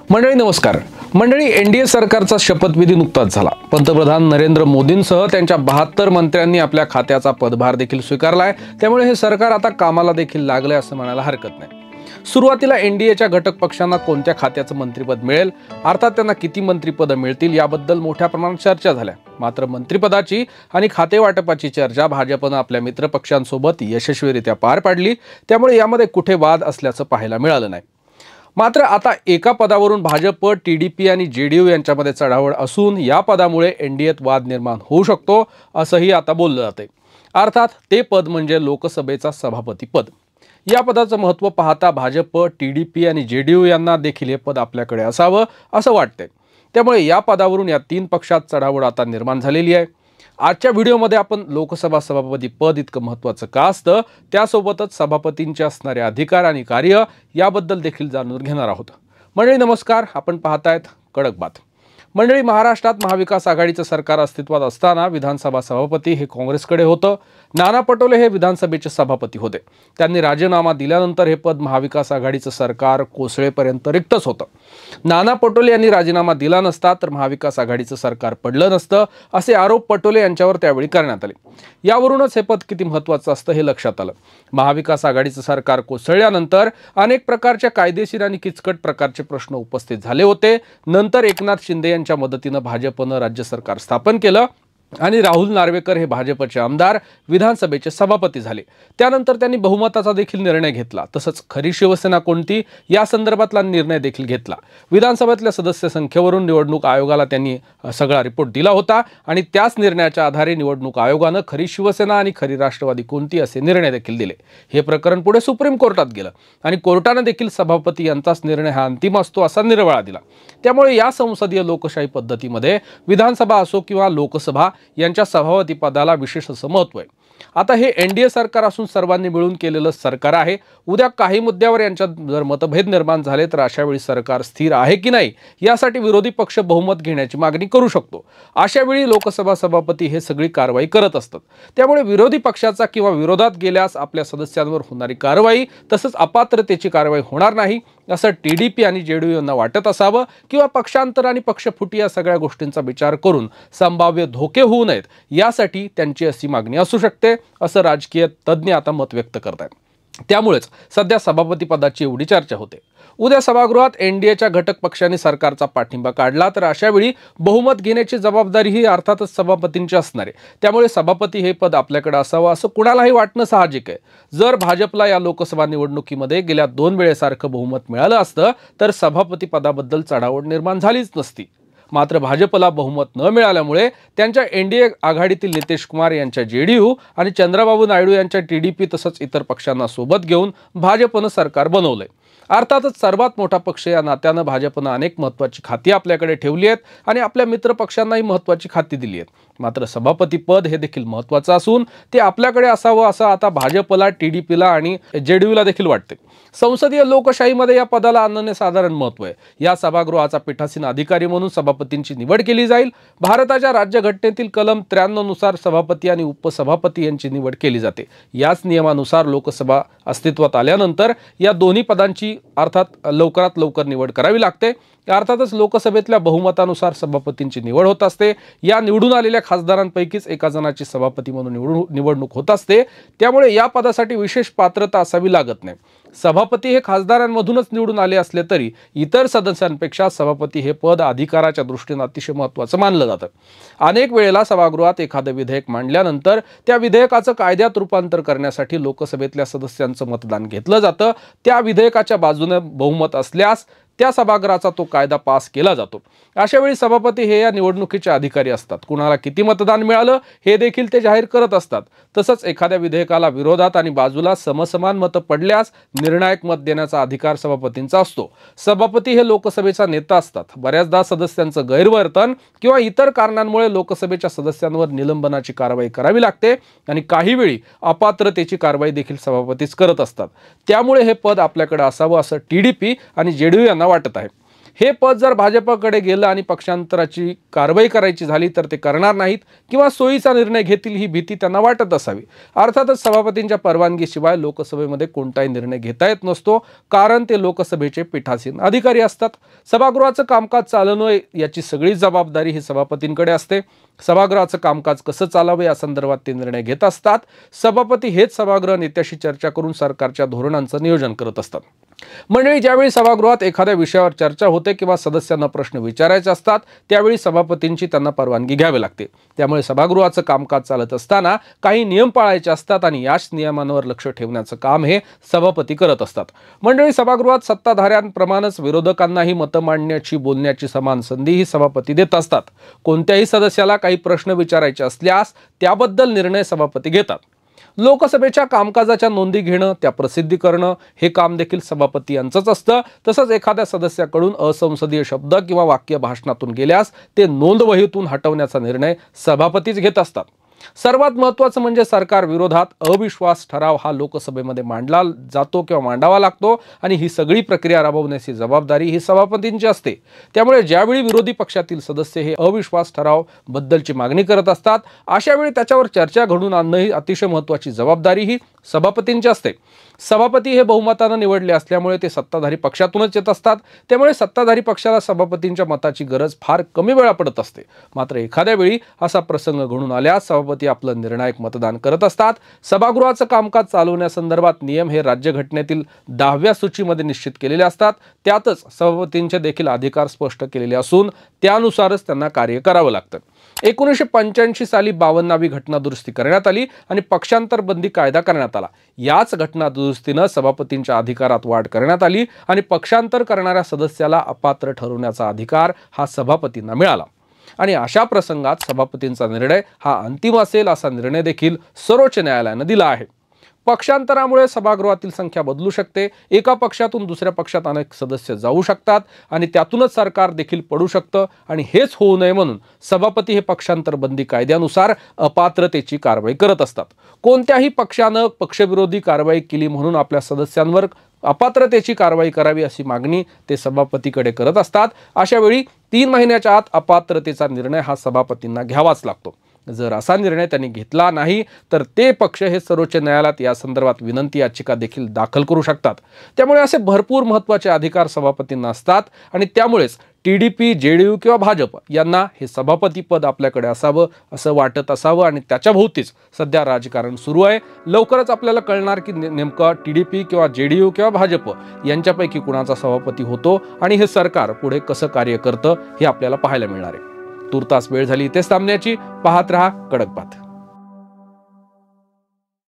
मंडळी नमस्कार। मंडळी, एनडीए सरकारचा शपथविधी नुकताच झाला। पंतप्रधान नरेंद्र मोदींसह त्यांच्या 72 मंत्र्यांनी आपल्या खात्याचा पदभार देखील स्वीकारलाय। त्यामुळे हे सरकार आता कामाला देखील लागले असं म्हणायला हरकत नाही। सुरुवातीला एनडीएच्या घटक पक्षांना कोणत्या खात्याचं मंत्रिपद मिळेल, अर्थात त्यांना किती मंत्रिपदं मिळतील याबद्दल मोठ्या प्रमाणात चर्चा झाल्या। मात्र मंत्रिपदाची आणि खाते वाटपाची चर्चा भाजपनं आपल्या मित्रपक्षांसोबत यशस्वीरित्या पार पाडली। त्यामुळे यामध्ये कुठे वाद असल्याचं पाहायला मिळालं नाही। मात्र आता एका पदावरून भाजप, टीडीपी आणि जेडीयू यांच्यामध्ये चढाओढ असून या पदामुळे एनडीएत वाद निर्माण होऊ शकतो असंही आता बोललं जाते। अर्थात ते पद म्हणजे लोकसभेचा सभापती पद। या पदाचं महत्त्व पाहता भाजप, टीडीपी आणि जेडीयू यांना देखील हे पद आपल्याकडे असावं असं वाटतंय। त्यामुळे या पदावरून या तीन पक्षात चढाओढ आता निर्माण झालेली आहे। आजच्या व्हिडिओमध्ये आपण लोकसभा सभापती पद इतकं महत्त्वाचं का असतं, त्यासोबतच सभापतींचे असणारे अधिकार आणि कार्य याबद्दल देखील जाणून घेणार आहोत। मंडळी नमस्कार, आपण पाहतायत कडक बात। मंडळी, महाराष्ट्रात महाविकास आघाडीचं सरकार अस्तित्वात असताना विधानसभा सभापती हे काँग्रेसकडे होतं। नाना पटोले हे विधानसभेचे सभापती होते। त्यांनी राजीनामा दिल्यानंतर हे पद महाविकास आघाडीचं सरकार कोसळेपर्यंत रिक्तच होतं। नाना पटोले यांनी राजीनामा दिला नसता तर महाविकास आघाडीचं सरकार पडलं नसतं असे आरोप पटोले यांच्यावर त्यावेळी करण्यात आले। यावरूनच हे पद किती महत्त्वाचं असतं हे लक्षात आलं। महाविकास आघाडीचं सरकार कोसळल्यानंतर अनेक प्रकारच्या कायदेशीर आणि किचकट प्रकारचे प्रश्न उपस्थित झाले होते। नंतर एकनाथ शिंदे यांच्या मदतीने भाजपनं राज्य सरकार स्थापन केलं आणि राहुल नार्वेकर हे भाजपचे आमदार विधानसभेचे सभापती झाले। त्यानंतर त्यांनी बहुमताचा देखील निर्णय घेतला। तसंच खरी शिवसेना कोणती या संदर्भातला निर्णय देखील घेतला। विधानसभेतल्या सदस्य संख्येवरून निवडणूक आयोगाला त्यांनी सगळा रिपोर्ट दिला होता आणि त्याच निर्णयाच्या आधारे निवडणूक आयोगानं खरी शिवसेना आणि खरी राष्ट्रवादी कोणती असे निर्णय देखील दिले। हे प्रकरण पुढे सुप्रीम कोर्टात गेलं आणि कोर्टाने देखील सभापती यांचाच निर्णय हा अंतिम असतो असा निर्वाळा दिला। त्यामुळे या संसदीय लोकशाही पद्धतीमध्ये विधानसभा असो किंवा लोकसभा यांच्या सभापती पदाला विशेष असं महत्त्व आहे। आता हे एनडीए सरकार असून सर्वांनी मिळून केलेलं सरकार आहे। उद्या काही मुद्द्यावर यांच्यात जर मतभेद निर्माण झाले तर अशा वेळी सरकार स्थिर आहे की नाही यासाठी विरोधी पक्ष बहुमत घेण्याची मागणी करू शकतो। अशा वेळी लोकसभा सभापती हे सगळी कारवाई करत असतात। त्यामुळे विरोधी पक्षाचा किंवा विरोधात गेल्यास आपल्या सदस्यांवर होणारी कारवाई तसंच अपात्रतेची कारवाई होणार नाही असं टीडीपी आणि जेडीयू यांना वाटत असावं किंवा पक्षांतर आणि पक्षफुटी या सगळ्या गोष्टींचा विचार करून संभाव्य धोके होऊ नयेत यासाठी त्यांची अशी मागणी असू शकते असं राजकीय तज्ञ आता मत व्यक्त करतात। त्यामुळेच सध्या सभापती पदाची एवढी चर्चा होते। उद्या सभागृहात एनडीएच्या घटक पक्षांनी सरकारचा पाठिंबा काढला तर अशा वेळी बहुमत घेण्याची जबाबदारी ही अर्थातच सभापतींची असणार आहे। त्यामुळे सभापती हे पद आपल्याकडे असावं असं कुणालाही वाटणं साहजिक आहे। जर भाजपला या लोकसभा निवडणुकीमध्ये गेल्या 2 वेळेसारखं बहुमत मिळालं असतं तर सभापती पदाबद्दल चढाओढ निर्माण झालीच नसती। मात्र भाजपला बहुमत न मिळाल्यामुळे त्यांच्या एनडीए आघाडीतील नितीश कुमार यांच्या जेडीयू आणि चंद्रबाबू नायडू यांच्या टीडीपी तसंच इतर पक्षांना सोबत घेऊन भाजपनं सरकार बनवलंय। अर्थातच सर्वात मोठा पक्ष या नात्यानं भाजपनं अनेक महत्त्वाची खाती आपल्याकडे ठेवली आहेत आणि आपल्या मित्र पक्षांनाही महत्त्वाची खाती दिली आहेत। मात्र सभापती पद हे देखील महत्त्वाचं असून ते आपल्याकडे असावं असं आता भाजपला, टीडीपीला आणि जेडीयूला देखील वाटते। संसदीय लोकशाहीमध्ये या पदाला अनन्यसाधारण महत्त्व आहे। या सभागृहाचा पीठासीन अधिकारी म्हणून सभापतींची निवड केली जाईल। भारताच्या राज्यघटनेतील कलम 93 नुसार सभापती आणि उपसभापती यांची निवड केली जाते। याच नियमानुसार लोकसभा अस्तित्वात आल्यानंतर या दोन्ही पदांची अर्थात लवकरात लवकर निवड करावी लागते। अर्थातच लोकसभेतल्या बहुमतानुसार सभापतींची निवड होत असते। या निवडून आलेल्या खासदारांपैकीच एका जणाची सभापती म्हणून निवडणूक होत असते। त्यामुळे या पदासाठी विशेष पात्रता असावी लागत नाही। सभापती हे खासदारांमधूनच निवडून आले असले तरी इतर सदस्यांपेक्षा सभापती हे पद अधिकाराच्या दृष्टीने अतिशय महत्त्वाचं मानलं जातं। अनेक वेळेला सभागृहात एखादं विधेयक मांडल्यानंतर त्या विधेयकाचं कायद्यात रूपांतर करण्यासाठी लोकसभेतल्या सदस्यांचं मतदान घेतलं जातं। त्या विधेयकाच्या बाजूने बहुमत असल्यास त्या सभागृहाचा तो कायदा पास केला जातो। अशा वेळी सभापती हे या निवडणुकीचे अधिकारी असतात। कुणाला किती मतदान मिळालं हे देखील ते जाहीर करत असतात। तसंच एखाद्या विधेयकाला विरोधात आणि बाजूला समसमान मतं पडल्यास निर्णायक मत देण्याचा अधिकार सभापतींचा असतो। सभापती हे लोकसभेचा नेता असतात। बऱ्याचदा सदस्यांचं गैरवर्तन किंवा इतर कारणांमुळे लोकसभेच्या सदस्यांवर निलंबनाची कारवाई करावी लागते आणि काही वेळी अपात्रतेची कारवाई देखील सभापतीच करत असतात। त्यामुळे हे पद आपल्याकडे असावं असं टीडीपी आणि जेडीयू यांना वाटत आहे। हे पद जर भाजपकडे गेलं आणि पक्षांतराची कारवाई करायची झाली तर ते करणार नाहीत किंवा सोयीचा निर्णय घेतील ही भीती त्यांना वाटत असावी. अर्थातच सभापतींच्या परवानगीशिवाय लोकसभेमध्ये कोणताही निर्णय घेता येत नसतो, कारण ते लोकसभेचे पीठासीन अधिकारी असतात. सभागृहाचं कामकाज चालवणं याची सगळी जबाबदारी ही सभापतींकडे असते. सभागृहाचं कामकाज कसं चालावं या संदर्भात ते निर्णय घेत असतात. सभापती हेच सभागृह नेत्याशी चर्चा करून सरकारच्या धोरणांचं नियोजन करत असतात. मंडळी, ज्यावेळी सभागृहात एखाद्या विषयावर चर्चा होते किंवा सदस्यांना प्रश्न विचारायचे असतात त्यावेळी सभापतींची त्यांना परवानगी घ्यावी लागते. त्यामुळे सभागृहाचं कामकाज चालत असताना काही नियम पाळायचे असतात आणि याच नियमांवर लक्ष ठेवण्याचं काम हे सभापती करत असतात. मंडळी, सभागृहात सत्ताधाऱ्यांप्रमाणेच विरोधकांनाही मतं मांडण्याची, बोलण्याची समान संधी ही सभापती देत असतात. कोणत्याही सदस्याला काही प्रश्न विचारायचे असल्यास त्याबद्दल निर्णय सभापती घेतात. लोकसभेच्या कामकाजाच्या नोंदी घेणं, त्या प्रसिद्धी करणं हे काम देखील सभापती यांचंच असतं. तसंच एखाद्या सदस्याकडून असंसदीय शब्द किंवा वाक्य भाषणातून गेल्यास ते नोंदवहीतून हटवण्याचा निर्णय सभापतीच घेत असतात. सर्वात महत्त्वाचं म्हणजे सरकार विरोधात अविश्वास ठराव हा लोकसभेमध्ये मांडला जातो किंवा मांडावा लागतो आणि ही सगळी प्रक्रिया राबवण्याची जबाबदारी ही सभापतींची असते. त्यामुळे ज्यावेळी विरोधी पक्षातील सदस्य हे अविश्वास ठराव बद्दलची मागणी करत असतात अशा वेळी त्याच्यावर चर्चा घडवून आणणं ही अतिशय महत्त्वाची जबाबदारी ही सभापतींची असते. सभापती हे बहुमताने निवडले असल्यामुळे ते सत्ताधारी पक्षातूनच येत असतात. त्यामुळे सत्ताधारी पक्षाला सभापतींच्या मताची गरज फार कमी वेळा पडत असते. मात्र एखाद्या वेळी असा प्रसंग घडून आल्यास सभापती आपलं निर्णायक मतदान करत असतात. सभागृहाचं कामकाज चालवण्यासंदर्भात नियम हे राज्यघटनेतील 10व्या सूचीमध्ये निश्चित केलेले असतात. त्यातच सभापतींचे देखील अधिकार स्पष्ट केलेले असून त्यानुसारच त्यांना कार्य करावं लागतं. 1985 साली 52वी घटना दुरुस्ती करण्यात आली आणि पक्षांतर बंदी कायदा करण्यात आला. याच घटना दुरुस्तीनं सभापतींच्या अधिकारात वाढ करण्यात आली आणि पक्षांतर करणाऱ्या सदस्याला अपात्र ठरवण्याचा अधिकार हा सभापतींना मिळाला. आणि अशा प्रसंगात सभापतींचा निर्णय हा अंतिम असेल असा निर्णय देखील सर्वोच्च न्यायालयानं दिला आहे. पक्षांतरामुळे सभागृहातील संख्या बदलू शकते. एका पक्षातून दुसऱ्या पक्षात अनेक सदस्य जाऊ शकतात आणि त्यातूनच सरकार देखील पडू शकतं. आणि हेच होऊ नये म्हणून सभापती हे पक्षांतर बंदी कायद्यानुसार अपात्रतेची कारवाई करत असतात. कोणत्याही पक्षानं पक्षविरोधी कारवाई केली म्हणून आपल्या सदस्यांवर अपात्रतेची कारवाई करावी अशी मागणी ते सभापतीकडे करत असतात. अशा वेळी 3 महिन्याच्या आत अपात्रतेचा निर्णय हा सभापतींना घ्यावाच लागतो. जर असा निर्णय त्यांनी घेतला नाही तर ते पक्ष हे सर्वोच्च न्यायालयात या संदर्भात विनंती याचिका देखील दाखल करू शकतात. त्यामुळे असे भरपूर महत्त्वाचे अधिकार सभापतींना असतात आणि त्यामुळेच TDP, JDU किंवा भाजप यांना हे सभापती पद आपल्याकडे असावं असं वाटत असावं आणि त्याच्या भोवतीच सध्या राजकारण सुरू आहे. लवकरच आपल्याला कळणार की नेमका TDP किंवा JDU किंवा भाजप यांच्यापैकी कुणाचा सभापती होतो आणि हे सरकार पुढे कसं कार्य करतं हे आपल्याला पाहायला मिळणार आहे. तुर्तास वेळ झाली इथेच थांबण्याची. पाहत रहा कडक बात.